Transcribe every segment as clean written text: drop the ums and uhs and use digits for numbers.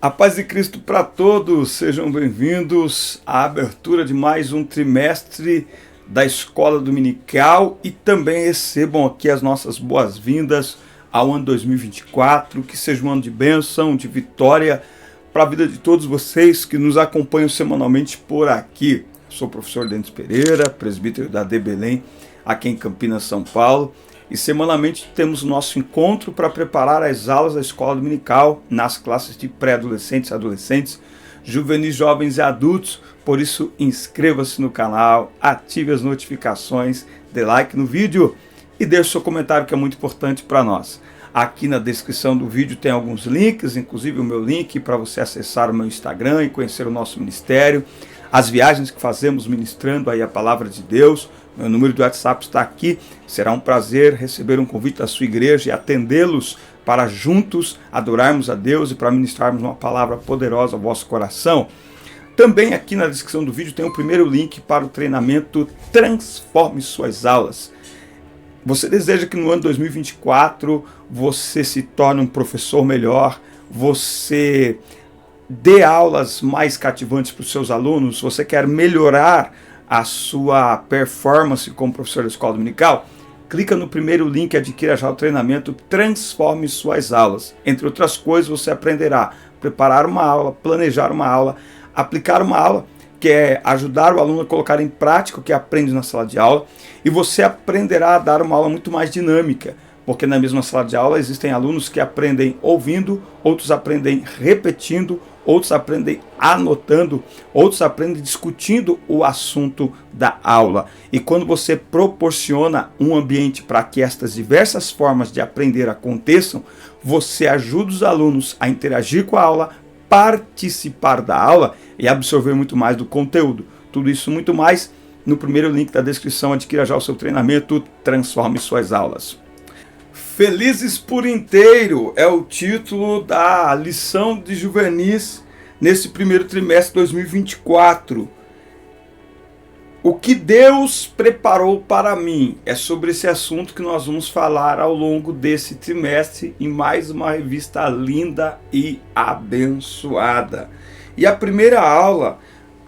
A paz de Cristo para todos, sejam bem-vindos à abertura de mais um trimestre da Escola Dominical e também recebam aqui as nossas boas-vindas ao ano 2024, que seja um ano de bênção, de vitória para a vida de todos vocês que nos acompanham semanalmente por aqui. Sou o professor Denis Pereira, presbítero da AD Belém, aqui em Campinas, São Paulo. E semanalmente temos o nosso encontro para preparar as aulas da Escola Dominical nas classes de pré-adolescentes, adolescentes, juvenis, jovens e adultos. Por isso, inscreva-se no canal, ative as notificações, dê like no vídeo e deixe seu comentário, que é muito importante para nós. Aqui na descrição do vídeo tem alguns links, inclusive o meu link para você acessar o meu Instagram e conhecer o nosso ministério, as viagens que fazemos ministrando aí a palavra de Deus. Meu número de WhatsApp está aqui. Será um prazer receber um convite da sua igreja e atendê-los para juntos adorarmos a Deus e para ministrarmos uma palavra poderosa ao vosso coração. Também aqui na descrição do vídeo tem o primeiro link para o treinamento Transforme Suas Aulas. Você deseja que no ano 2024 você se torne um professor melhor, você dê aulas mais cativantes para os seus alunos, você quer melhorar a sua performance como professor da Escola Dominical? Clica no primeiro link e adquira já o treinamento Transforme Suas Aulas. Entre outras coisas, você aprenderá a preparar uma aula, planejar uma aula, aplicar uma aula, que é ajudar o aluno a colocar em prática o que aprende na sala de aula, e você aprenderá a dar uma aula muito mais dinâmica, porque na mesma sala de aula existem alunos que aprendem ouvindo, outros aprendem repetindo, outros aprendem anotando, outros aprendem discutindo o assunto da aula. E quando você proporciona um ambiente para que estas diversas formas de aprender aconteçam, você ajuda os alunos a interagir com a aula, participar da aula e absorver muito mais do conteúdo. Tudo isso muito mais no primeiro link da descrição. Adquira já o seu treinamento Transforme Suas Aulas. Felizes por inteiro é o título da lição de juvenis nesse primeiro trimestre de 2024. O que Deus preparou para mim é sobre esse assunto que nós vamos falar ao longo desse trimestre em mais uma revista linda e abençoada. E a primeira aula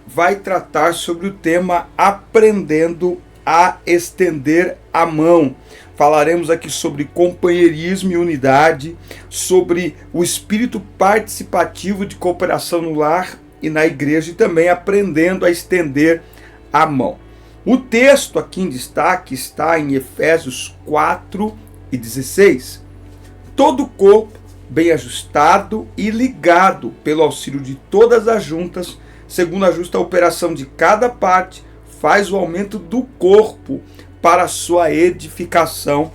vai tratar sobre o tema Aprendendo a Estender a Mão. Falaremos aqui sobre companheirismo e unidade, sobre o espírito participativo de cooperação no lar e na igreja e também aprendendo a estender a mão. O texto aqui em destaque está em Efésios 4:16. Todo o corpo, bem ajustado e ligado pelo auxílio de todas as juntas, segundo a justa operação de cada parte, faz o aumento do corpo para a sua edificação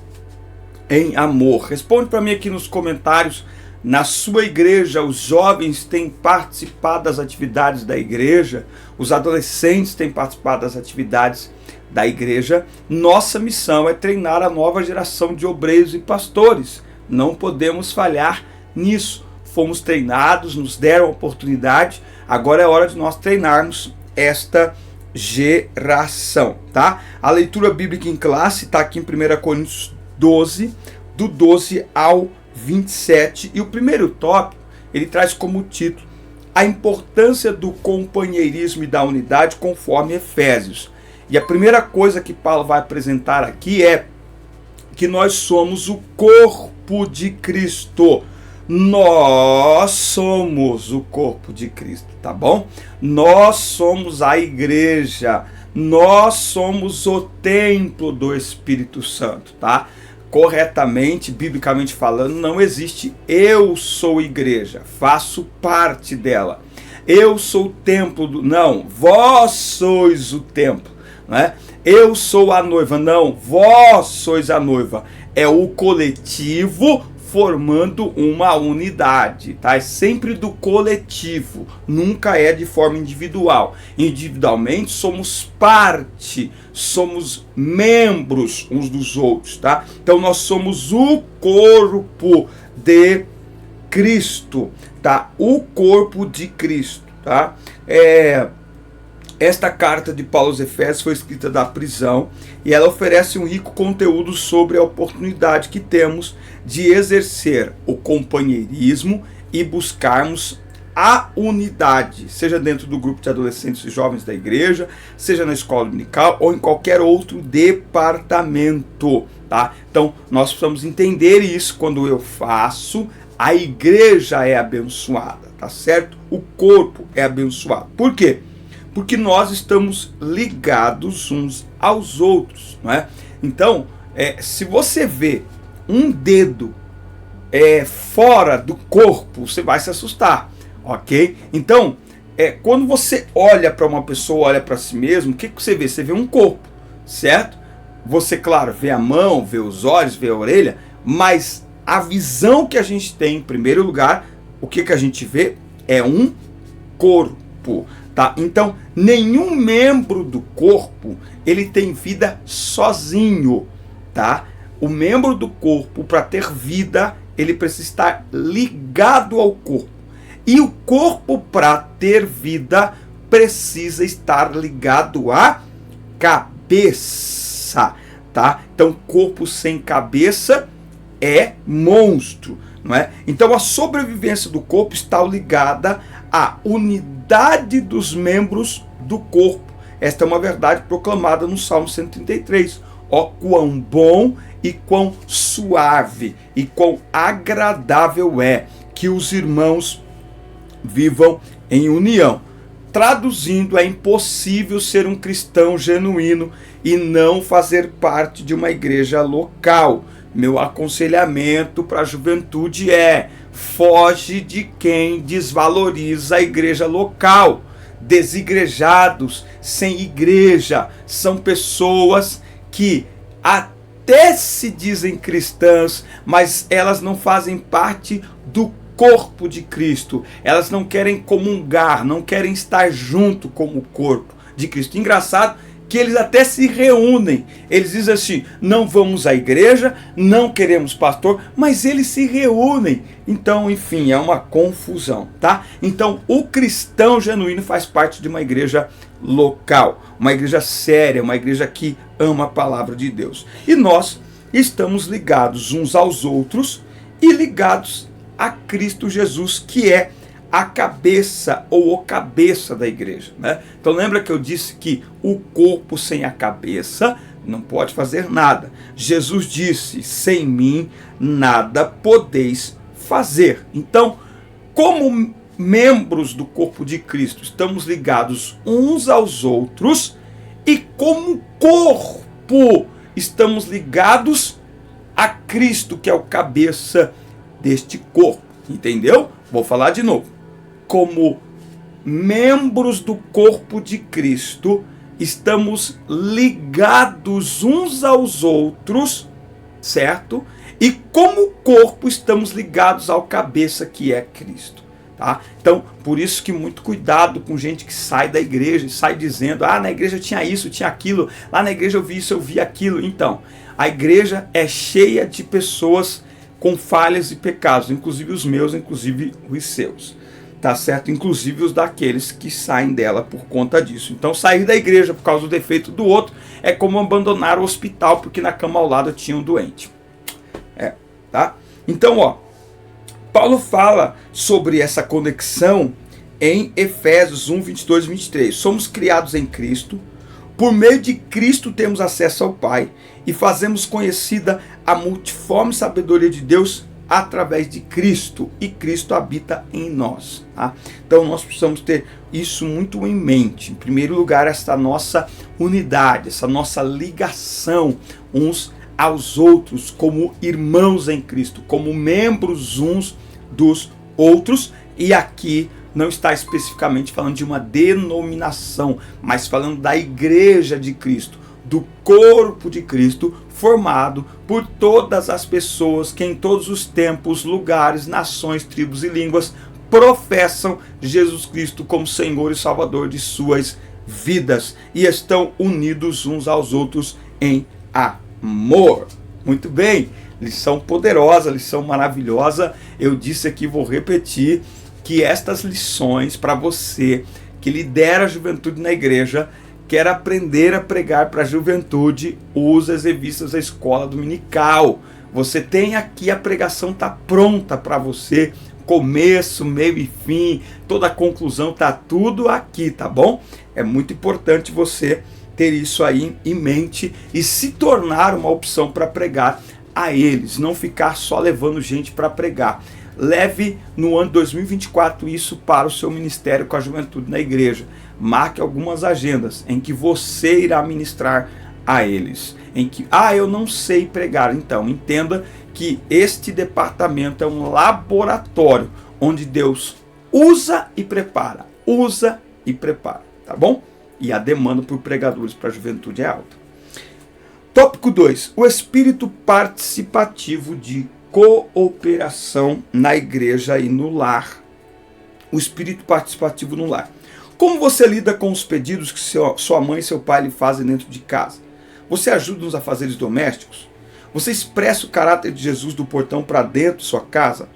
em amor. Responde para mim aqui nos comentários. Na sua igreja, os jovens têm participado das atividades da igreja, os adolescentes têm participado das atividades da igreja. Nossa missão é treinar a nova geração de obreiros e pastores. Não podemos falhar nisso. Fomos treinados, nos deram a oportunidade, agora é hora de nós treinarmos esta geração, tá? A leitura bíblica em classe está aqui em 1 Coríntios 12, do 12 ao 27, e o primeiro tópico, ele traz como título a importância do companheirismo e da unidade conforme Efésios. E a primeira coisa que Paulo vai apresentar aqui é que nós somos o corpo de Cristo. Nós somos o corpo de Cristo, tá bom? Nós somos a igreja, nós somos o templo do Espírito Santo, tá? Corretamente, biblicamente falando, não existe eu sou igreja, faço parte dela. Eu sou o templo do... Não, vós sois o templo, né? Eu sou a noiva, não, vós sois a noiva. É o coletivo formando uma unidade, tá? É sempre do coletivo, nunca é de forma individual. Individualmente somos parte, somos membros uns dos outros, tá? Então nós somos o corpo de Cristo, tá? O corpo de Cristo, tá? Esta carta de Paulo aos Efésios foi escrita da prisão e ela oferece um rico conteúdo sobre a oportunidade que temos de exercer o companheirismo e buscarmos a unidade, seja dentro do grupo de adolescentes e jovens da igreja, seja na escola dominical ou em qualquer outro departamento, tá? Então, nós precisamos entender isso. Quando eu faço, a igreja é abençoada, tá certo? O corpo é abençoado. Por quê? Porque nós estamos ligados uns aos outros, não é? Então, se você vê um dedo fora do corpo, você vai se assustar, ok? Então, quando você olha para uma pessoa, olha para si mesmo, o que você vê? Você vê um corpo, certo? Você, claro, vê a mão, vê os olhos, vê a orelha, mas a visão que a gente tem, em primeiro lugar, o que a gente vê é um corpo, tá? Então, nenhum membro do corpo, ele tem vida sozinho, tá? O membro do corpo, para ter vida, ele precisa estar ligado ao corpo. E o corpo, para ter vida, precisa estar ligado à cabeça, tá? Então, corpo sem cabeça é monstro, não é? Então, a sobrevivência do corpo está ligada à unidade dos membros do corpo. Esta é uma verdade proclamada no Salmo 133. Ó, quão bom e quão suave e quão agradável é que os irmãos vivam em união. Traduzindo, é impossível ser um cristão genuíno e não fazer parte de uma igreja local. Meu aconselhamento para a juventude foge de quem desvaloriza a igreja local. Desigrejados, sem igreja, são pessoas que até se dizem cristãs, mas elas não fazem parte do corpo de Cristo. Elas não querem comungar, não querem estar junto com o corpo de Cristo. Engraçado que eles até se reúnem. Eles dizem assim, não vamos à igreja, não queremos pastor, mas eles se reúnem. Então, enfim, é uma confusão, tá? Então, o cristão genuíno faz parte de uma igreja local, uma igreja séria, uma igreja que ama a palavra de Deus. E nós estamos ligados uns aos outros e ligados a Cristo Jesus, que é a cabeça ou o cabeça da igreja, né? Então lembra que eu disse que o corpo sem a cabeça não pode fazer nada. Jesus disse, sem mim nada podeis fazer. Então, como membros do corpo de Cristo, estamos ligados uns aos outros e como corpo estamos ligados a Cristo, que é o cabeça deste corpo. Entendeu? Vou falar de novo. Como membros do corpo de Cristo, estamos ligados uns aos outros, certo? E como corpo, estamos ligados ao cabeça, que é Cristo, tá? Então, por isso que muito cuidado com gente que sai da igreja e sai dizendo, na igreja tinha isso, tinha aquilo, lá na igreja eu vi isso, eu vi aquilo. Então, a igreja é cheia de pessoas com falhas e pecados, inclusive os meus, inclusive os seus. Tá certo? Inclusive os daqueles que saem dela por conta disso. Então, sair da igreja por causa do defeito do outro é como abandonar o hospital porque na cama ao lado tinha um doente. Tá? Então, Paulo fala sobre essa conexão em Efésios 1, 22 e 23. Somos criados em Cristo, por meio de Cristo temos acesso ao Pai e fazemos conhecida a multiforme sabedoria de Deus através de Cristo, e Cristo habita em nós, tá? Então nós precisamos ter isso muito em mente. Em primeiro lugar, essa nossa unidade, essa nossa ligação uns aos outros, como irmãos em Cristo, como membros uns dos outros. E aqui não está especificamente falando de uma denominação, mas falando da igreja de Cristo, do corpo de Cristo, formado por todas as pessoas que em todos os tempos, lugares, nações, tribos e línguas professam Jesus Cristo como Senhor e Salvador de suas vidas e estão unidos uns aos outros em amor. Muito bem, lição poderosa, lição maravilhosa. Eu disse aqui, vou repetir, que estas lições para você que lidera a juventude na igreja, quer aprender a pregar para a juventude, usa as revistas da escola dominical. Você tem aqui, a pregação está pronta para você, começo, meio e fim, toda a conclusão, tá tudo aqui, tá bom? É muito importante você ter isso aí em mente e se tornar uma opção para pregar a eles, não ficar só levando gente para pregar. Leve no ano 2024 isso para o seu ministério com a juventude na igreja. Marque algumas agendas em que você irá ministrar a eles. Em que, eu não sei pregar. Então, entenda que este departamento é um laboratório onde Deus usa e prepara, tá bom? E a demanda por pregadores para a juventude é alta. Tópico 2. O espírito participativo de cooperação na igreja e no lar. O espírito participativo no lar. Como você lida com os pedidos que sua mãe e seu pai lhe fazem dentro de casa? Você ajuda nos afazeres domésticos? Você expressa o caráter de Jesus do portão para dentro de sua casa?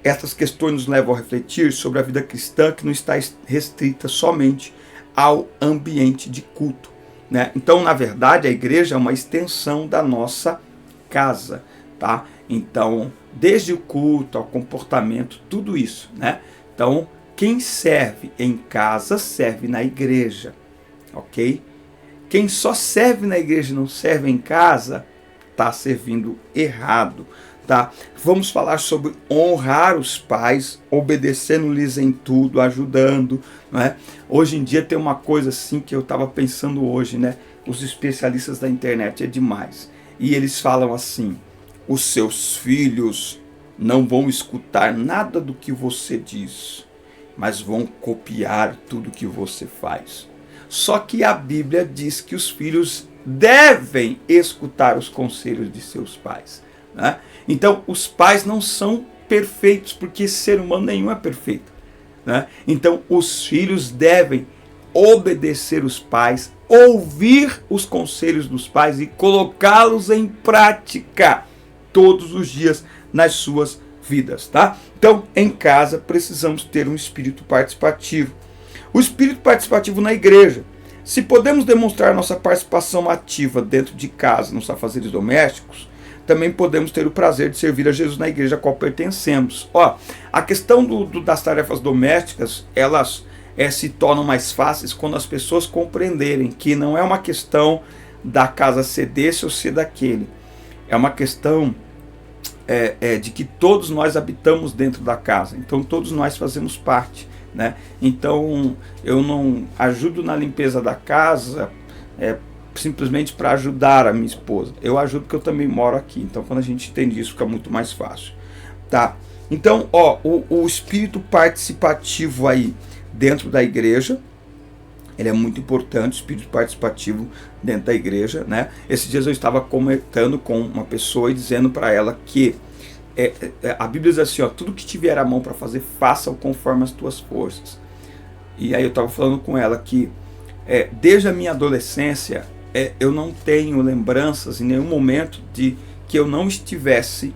Estas questões nos levam a refletir sobre a vida cristã que não está restrita somente ao ambiente de culto, né? Então, na verdade, a igreja é uma extensão da nossa casa, tá? Então, desde o culto ao comportamento, tudo isso, né? Então, quem serve em casa, serve na igreja, ok? Quem só serve na igreja e não serve em casa, está servindo errado, tá? Vamos falar sobre honrar os pais, obedecendo-lhes em tudo, ajudando, não é? Hoje em dia tem uma coisa assim que eu estava pensando hoje, né? Os especialistas da internet é demais. E eles falam assim: os seus filhos não vão escutar nada do que você diz, mas vão copiar tudo que você faz. Só que a Bíblia diz que os filhos devem escutar os conselhos de seus pais, né? Então, os pais não são perfeitos, porque ser humano nenhum é perfeito, né? Então, os filhos devem obedecer os pais, ouvir os conselhos dos pais e colocá-los em prática todos os dias nas suas vidas, tá? Então, em casa, precisamos ter um espírito participativo. O espírito participativo na igreja. Se podemos demonstrar nossa participação ativa dentro de casa, nos afazeres domésticos, também podemos ter o prazer de servir a Jesus na igreja a qual pertencemos. A questão das tarefas domésticas, elas se tornam mais fáceis quando as pessoas compreenderem que não é uma questão da casa ser desse ou ser daquele. É uma questão de que todos nós habitamos dentro da casa. Então todos nós fazemos parte, né? Então eu não ajudo na limpeza da casa simplesmente para ajudar a minha esposa. Eu ajudo porque eu também moro aqui. Então quando a gente entende isso, fica muito mais fácil, tá? Então o espírito participativo aí dentro da igreja, ele é muito importante, o espírito participativo dentro da igreja, né? Esses dias eu estava comentando com uma pessoa e dizendo para ela que a Bíblia diz assim, tudo que tiver à mão para fazer, faça-o conforme as tuas forças. E aí eu estava falando com ela que desde a minha adolescência eu não tenho lembranças em nenhum momento de que eu não estivesse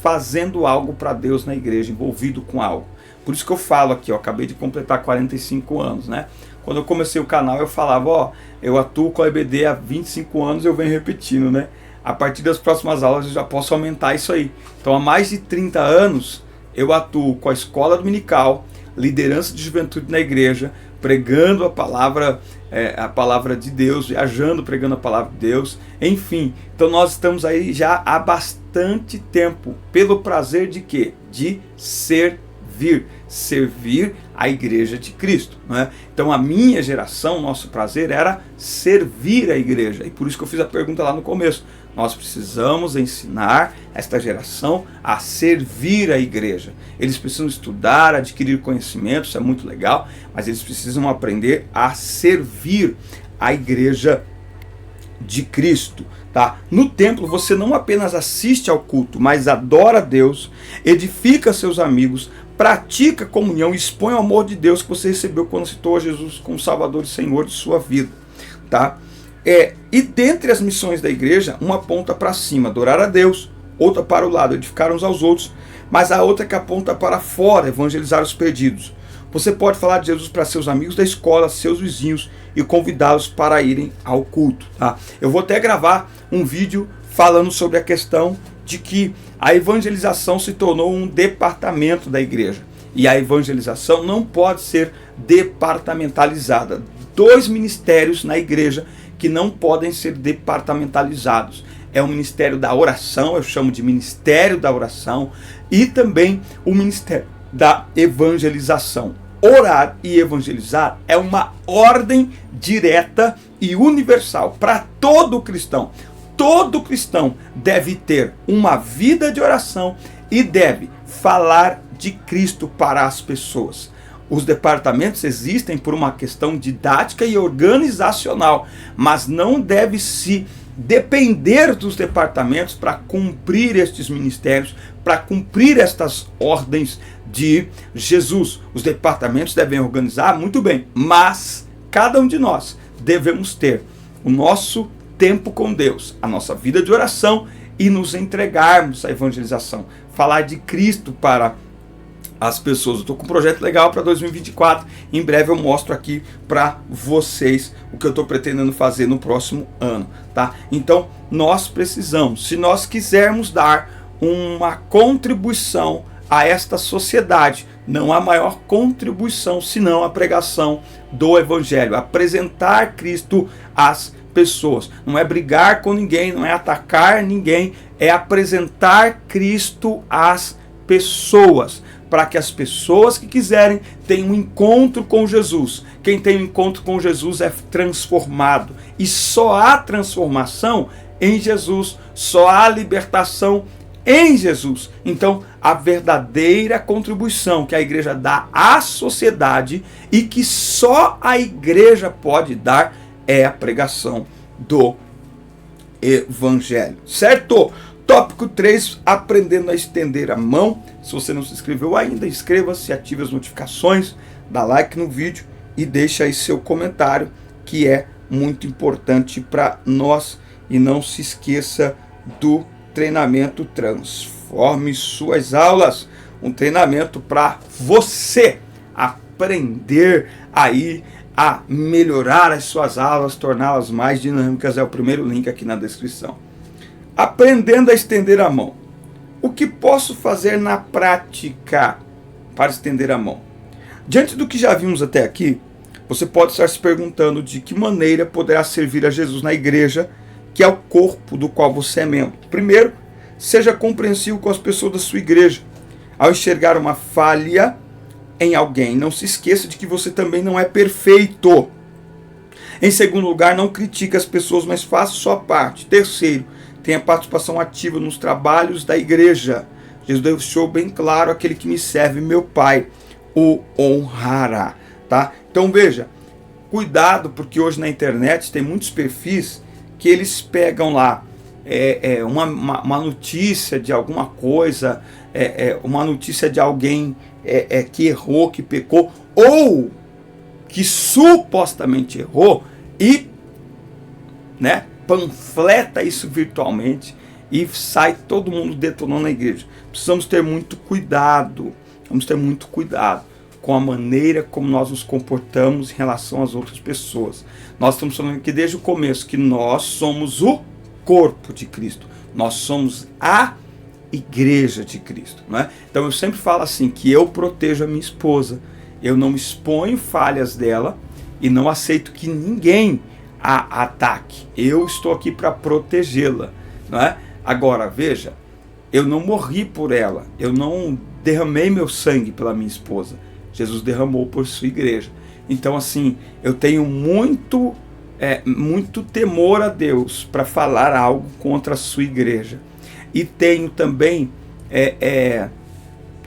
fazendo algo para Deus na igreja, envolvido com algo. Por isso que eu falo aqui, eu acabei de completar 45 anos, né? Quando eu comecei o canal eu falava, eu atuo com a EBD há 25 anos, eu venho repetindo, né? A partir das próximas aulas eu já posso aumentar isso aí. Então há mais de 30 anos eu atuo com a escola dominical, liderança de juventude na igreja, pregando a palavra de Deus, viajando, pregando a palavra de Deus, enfim. Então nós estamos aí já há bastante tempo, pelo prazer de quê? De servir a igreja de Cristo, né? Então a minha geração, nosso prazer era servir a igreja, e por isso que eu fiz a pergunta lá no começo. Nós precisamos ensinar esta geração a servir a igreja. Eles precisam estudar, adquirir conhecimento, isso é muito legal, mas eles precisam aprender a servir a igreja de Cristo, tá? No templo você não apenas assiste ao culto, mas adora a Deus, edifica seus amigos, pratica comunhão, expõe o amor de Deus que você recebeu quando citou a Jesus como Salvador e Senhor de sua vida, tá? E dentre as missões da igreja, uma aponta para cima, adorar a Deus, outra para o lado, edificar uns aos outros, mas a outra que aponta para fora, evangelizar os perdidos. Você pode falar de Jesus para seus amigos da escola, seus vizinhos, e convidá-los para irem ao culto, tá? Eu vou até gravar um vídeo falando sobre a questão de que a evangelização se tornou um departamento da igreja. E a evangelização não pode ser departamentalizada. 2 ministérios na igreja que não podem ser departamentalizados. É o ministério da oração, eu chamo de ministério da oração, e também o ministério da evangelização. Orar e evangelizar é uma ordem direta e universal para todo cristão. Todo cristão deve ter uma vida de oração e deve falar de Cristo para as pessoas. Os departamentos existem por uma questão didática e organizacional, mas não deve se depender dos departamentos para cumprir estes ministérios, para cumprir estas ordens de Jesus. Os departamentos devem organizar muito bem, mas cada um de nós devemos ter o nosso tempo com Deus, a nossa vida de oração e nos entregarmos à evangelização, falar de Cristo para as pessoas. Eu estou com um projeto legal para 2024, em breve eu mostro aqui para vocês o que eu estou pretendendo fazer no próximo ano, tá? Então nós precisamos, se nós quisermos dar uma contribuição a esta sociedade, não há maior contribuição senão a pregação do Evangelho, apresentar Cristo às pessoas. Não é brigar com ninguém, não é atacar ninguém, é apresentar Cristo às pessoas, para que as pessoas que quiserem tenham um encontro com Jesus. Quem tem um encontro com Jesus é transformado, e só há transformação em Jesus, só há libertação em Jesus. Então, a verdadeira contribuição que a igreja dá à sociedade e que só a igreja pode dar é a pregação do Evangelho, certo? Tópico 3, aprendendo a estender a mão. Se você não se inscreveu ainda, inscreva-se, ative as notificações, dá like no vídeo e deixa aí seu comentário, que é muito importante para nós. E não se esqueça do treinamento Transforme Suas Aulas, um treinamento para você aprender aí a melhorar as suas aulas, torná-las mais dinâmicas. É o primeiro link aqui na descrição. Aprendendo a estender a mão. O que posso fazer na prática para estender a mão? Diante do que já vimos até aqui, você pode estar se perguntando de que maneira poderá servir a Jesus na igreja, que é o corpo do qual você é membro. Primeiro, seja compreensivo com as pessoas da sua igreja. Ao enxergar uma falha em alguém, não se esqueça de que você também não é perfeito. Em segundo lugar, não critique as pessoas, mas faça sua parte. Terceiro, tenha participação ativa nos trabalhos da igreja. Jesus deixou bem claro: aquele que me serve, meu Pai o honrará. Tá? Então veja, cuidado, porque hoje na internet tem muitos perfis que eles pegam lá uma notícia de alguma coisa, uma notícia de alguém que errou, que pecou, ou que supostamente errou, e panfleta isso virtualmente e sai todo mundo detonando a igreja. Precisamos ter muito cuidado, com a maneira como nós nos comportamos em relação às outras pessoas. Nós estamos falando aqui desde o começo que nós somos o corpo de Cristo, nós somos a igreja de Cristo, não é? Então eu sempre falo assim, que eu protejo a minha esposa, eu não exponho falhas dela e não aceito que ninguém a ataque. Eu estou aqui para protegê-la, não é? Agora, veja, eu não morri por ela, eu não derramei meu sangue pela minha esposa. Jesus derramou por sua igreja. Então, assim, eu tenho muito temor a Deus para falar algo contra a sua igreja. E tenho também,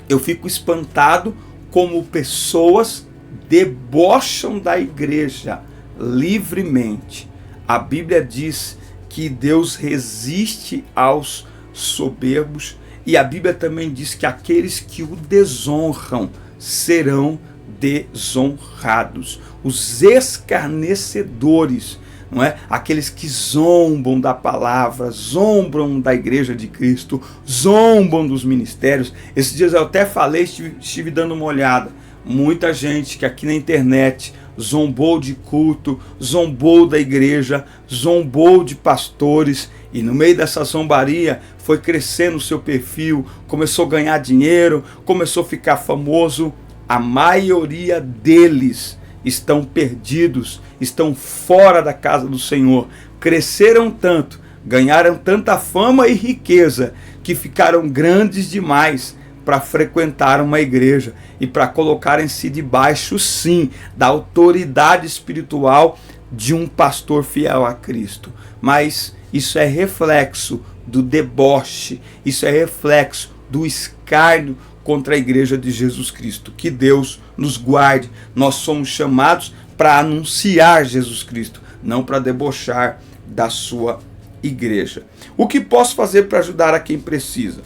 eu fico espantado como pessoas debocham da igreja livremente. A Bíblia diz que Deus resiste aos soberbos, e a Bíblia também diz que aqueles que o desonram serão desonrados. Os escarnecedores, não é? Aqueles que zombam da palavra, zombam da igreja de Cristo, zombam dos ministérios. Esses dias eu até falei, estive dando uma olhada. Muita gente que aqui na internet zombou de culto, zombou da igreja, zombou de pastores, e no meio dessa zombaria foi crescendo o seu perfil, começou a ganhar dinheiro, começou a ficar famoso. A maioria deles estão perdidos, estão fora da casa do Senhor, cresceram tanto, ganharam tanta fama e riqueza, que ficaram grandes demais para frequentar uma igreja e para colocarem-se debaixo, sim, da autoridade espiritual de um pastor fiel a Cristo. Mas isso é reflexo do deboche, isso é reflexo do escárnio contra a igreja de Jesus Cristo. Que Deus nos guarde. Nós somos chamados para anunciar Jesus Cristo, não para debochar da sua igreja. O que posso fazer para ajudar a quem precisa?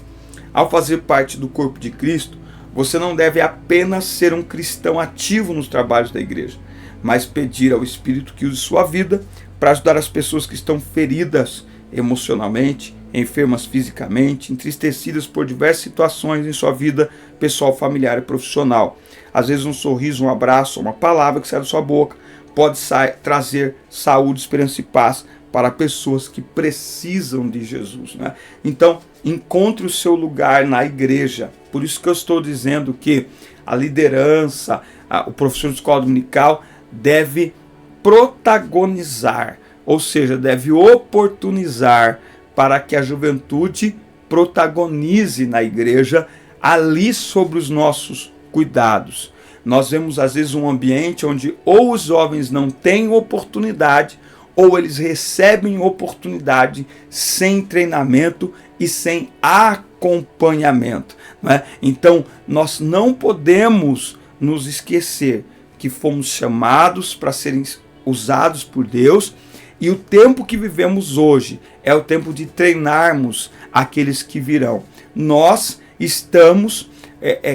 Ao fazer parte do corpo de Cristo, você não deve apenas ser um cristão ativo nos trabalhos da igreja, mas pedir ao Espírito que use sua vida para ajudar as pessoas que estão feridas emocionalmente, enfermas fisicamente, entristecidas por diversas situações em sua vida pessoal, familiar e profissional. Às vezes um sorriso, um abraço, uma palavra que sai da sua boca pode trazer saúde, esperança e paz para pessoas que precisam de Jesus, né? Então, encontre o seu lugar na igreja. Por isso que eu estou dizendo que a liderança, o professor de escola dominical deve protagonizar, ou seja, deve oportunizar para que a juventude protagonize na igreja ali sobre os nossos cuidados. Nós vemos às vezes um ambiente onde ou os jovens não têm oportunidade, ou eles recebem oportunidade sem treinamento e sem acompanhamento, né? Então, nós não podemos nos esquecer que fomos chamados para serem usados por Deus, e o tempo que vivemos hoje é o tempo de treinarmos aqueles que virão. Nós estamos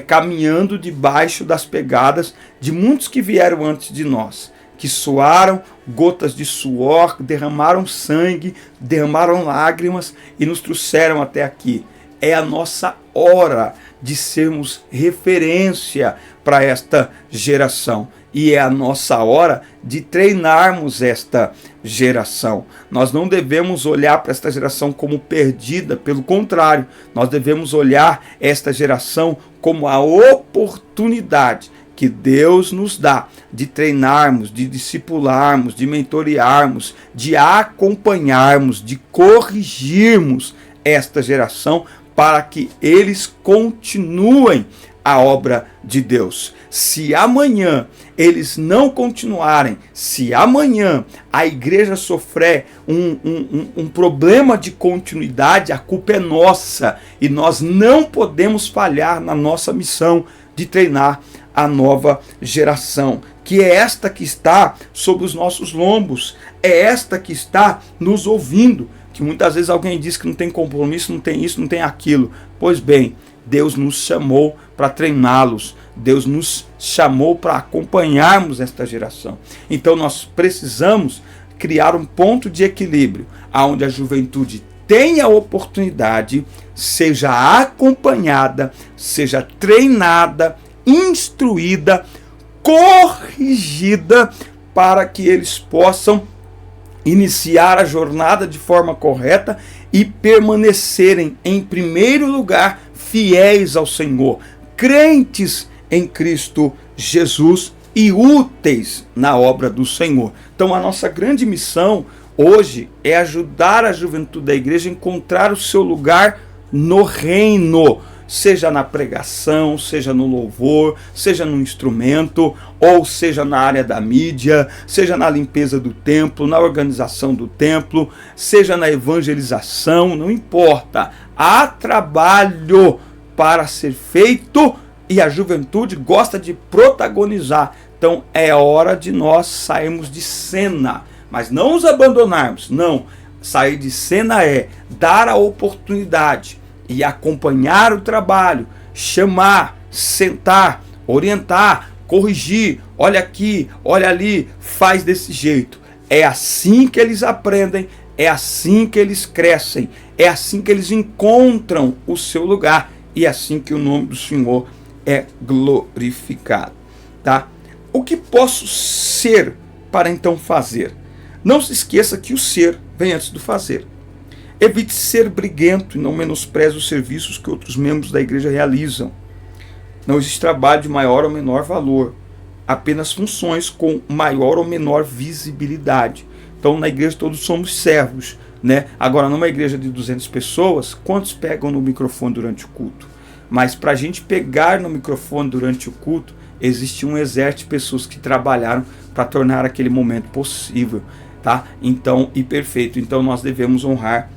caminhando debaixo das pegadas de muitos que vieram antes de nós, que suaram gotas de suor, derramaram sangue, derramaram lágrimas e nos trouxeram até aqui. É a nossa hora de sermos referência para esta geração. E é a nossa hora de treinarmos esta geração. Nós não devemos olhar para esta geração como perdida, pelo contrário, nós devemos olhar esta geração como a oportunidade que Deus nos dá de treinarmos, de discipularmos, de mentorearmos, de acompanharmos, de corrigirmos esta geração para que eles continuem a obra de Deus. Se amanhã eles não continuarem, se amanhã a igreja sofrer um problema de continuidade, a culpa é nossa e nós não podemos falhar na nossa missão de treinar a nova geração, que é esta que está sobre os nossos lombos, é esta que está nos ouvindo, que muitas vezes alguém diz que não tem compromisso, não tem isso, não tem aquilo. Pois bem, Deus nos chamou para treiná-los, Deus nos chamou para acompanharmos esta geração. Então nós precisamos criar um ponto de equilíbrio, onde a juventude tenha a oportunidade, seja acompanhada, seja treinada, instruída, corrigida, para que eles possam iniciar a jornada de forma correta e permanecerem em primeiro lugar fiéis ao Senhor, crentes em Cristo Jesus e úteis na obra do Senhor. Então a nossa grande missão hoje é ajudar a juventude da igreja a encontrar o seu lugar no reino, seja na pregação, seja no louvor, seja no instrumento, ou seja na área da mídia, seja na limpeza do templo, na organização do templo, seja na evangelização, não importa. Há trabalho para ser feito e a juventude gosta de protagonizar. Então é hora de nós sairmos de cena, mas não os abandonarmos, não. Sair de cena é dar a oportunidade e acompanhar o trabalho, chamar, sentar, orientar, corrigir, olha aqui, olha ali, faz desse jeito. É assim que eles aprendem, é assim que eles crescem, é assim que eles encontram o seu lugar e é assim que o nome do Senhor é glorificado, tá? O que posso ser para então fazer? Não se esqueça que o ser vem antes do fazer. Evite ser briguento e não menospreze os serviços que outros membros da igreja realizam. Não existe trabalho de maior ou menor valor, apenas funções com maior ou menor visibilidade. Então, na igreja todos somos servos, né? Agora, numa igreja de 200 pessoas, quantos pegam no microfone durante o culto? Mas para a gente pegar no microfone durante o culto, existe um exército de pessoas que trabalharam para tornar aquele momento possível, tá? Então, e perfeito. Então, nós devemos honrar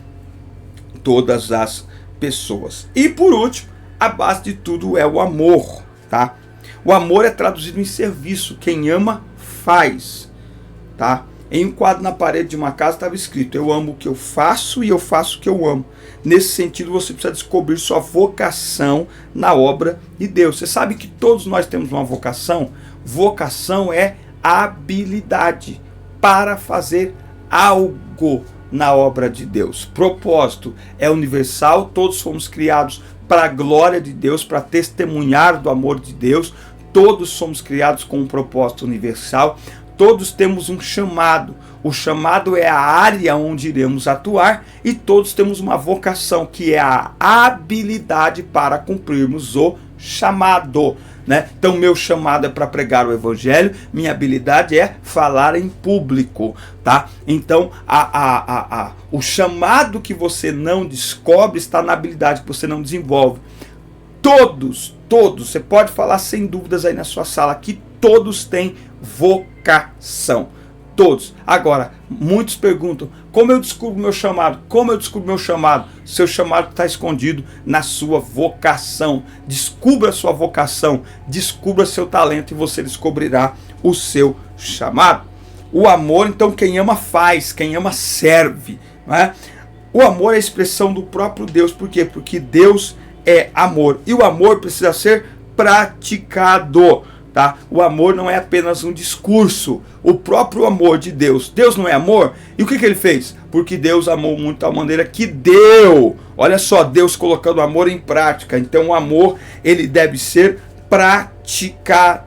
todas as pessoas. E por último, a base de tudo é o amor, tá? O amor é traduzido em serviço. Quem ama, faz, tá? Em um quadro na parede de uma casa estava escrito: eu amo o que eu faço e eu faço o que eu amo. Nesse sentido, você precisa descobrir sua vocação na obra de Deus. Você sabe que todos nós temos uma vocação? Vocação é habilidade para fazer algo na obra de Deus. Propósito é universal, todos fomos criados para a glória de Deus, para testemunhar do amor de Deus. Todos somos criados com um propósito universal. Todos temos um chamado. O chamado é a área onde iremos atuar, e todos temos uma vocação, que é a habilidade para cumprirmos o chamado, né? Então, meu chamado é para pregar o evangelho, minha habilidade é falar em público, tá? Então, o chamado que você não descobre está na habilidade que você não desenvolve. Todos, você pode falar sem dúvidas aí na sua sala, que todos têm vocação. Todos. Agora, muitos perguntam: como eu descubro meu chamado? Como eu descubro meu chamado? Seu chamado está escondido na sua vocação. Descubra a sua vocação, descubra seu talento, e você descobrirá o seu chamado. O amor, então, quem ama faz, quem ama serve, não é? O amor é a expressão do próprio Deus. Por quê? Porque Deus é amor, e o amor precisa ser praticado, tá? O amor não é apenas um discurso. O próprio amor de Deus, Deus não é amor? E o que ele fez? Porque Deus amou muito de tal maneira que deu. Olha só, Deus colocando o amor em prática. Então o amor, ele deve ser praticado.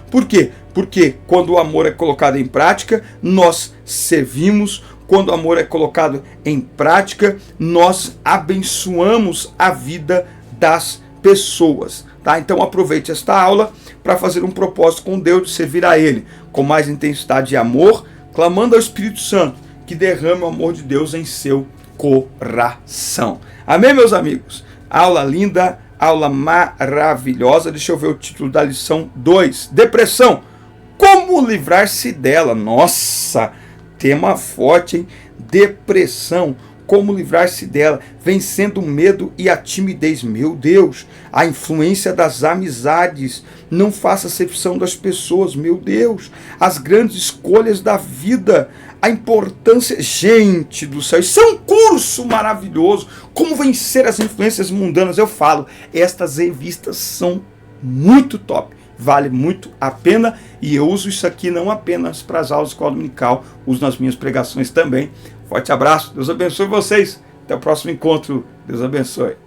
Por quê? Porque quando o amor é colocado em prática, nós servimos. Quando o amor é colocado em prática, nós abençoamos a vida das pessoas, tá? Então aproveite esta aula para fazer um propósito com Deus de servir a Ele com mais intensidade e amor, clamando ao Espírito Santo que derrame o amor de Deus em seu coração. Amém, meus amigos? Aula linda, aula maravilhosa. Deixa eu ver o título da lição 2. Depressão. Como livrar-se dela? Nossa, tema forte, hein? Depressão. Como livrar-se dela? Vencendo o medo e a timidez. Meu Deus, a influência das amizades. Não faça acepção das pessoas. Meu Deus, as grandes escolhas da vida. A importância. Gente do céu, isso é um curso maravilhoso. Como vencer as influências mundanas. Eu falo, estas revistas são muito top. Vale muito a pena, e eu uso isso aqui não apenas para as aulas de escola dominical, uso nas minhas pregações também. Forte abraço, Deus abençoe vocês. Até o próximo encontro, Deus abençoe.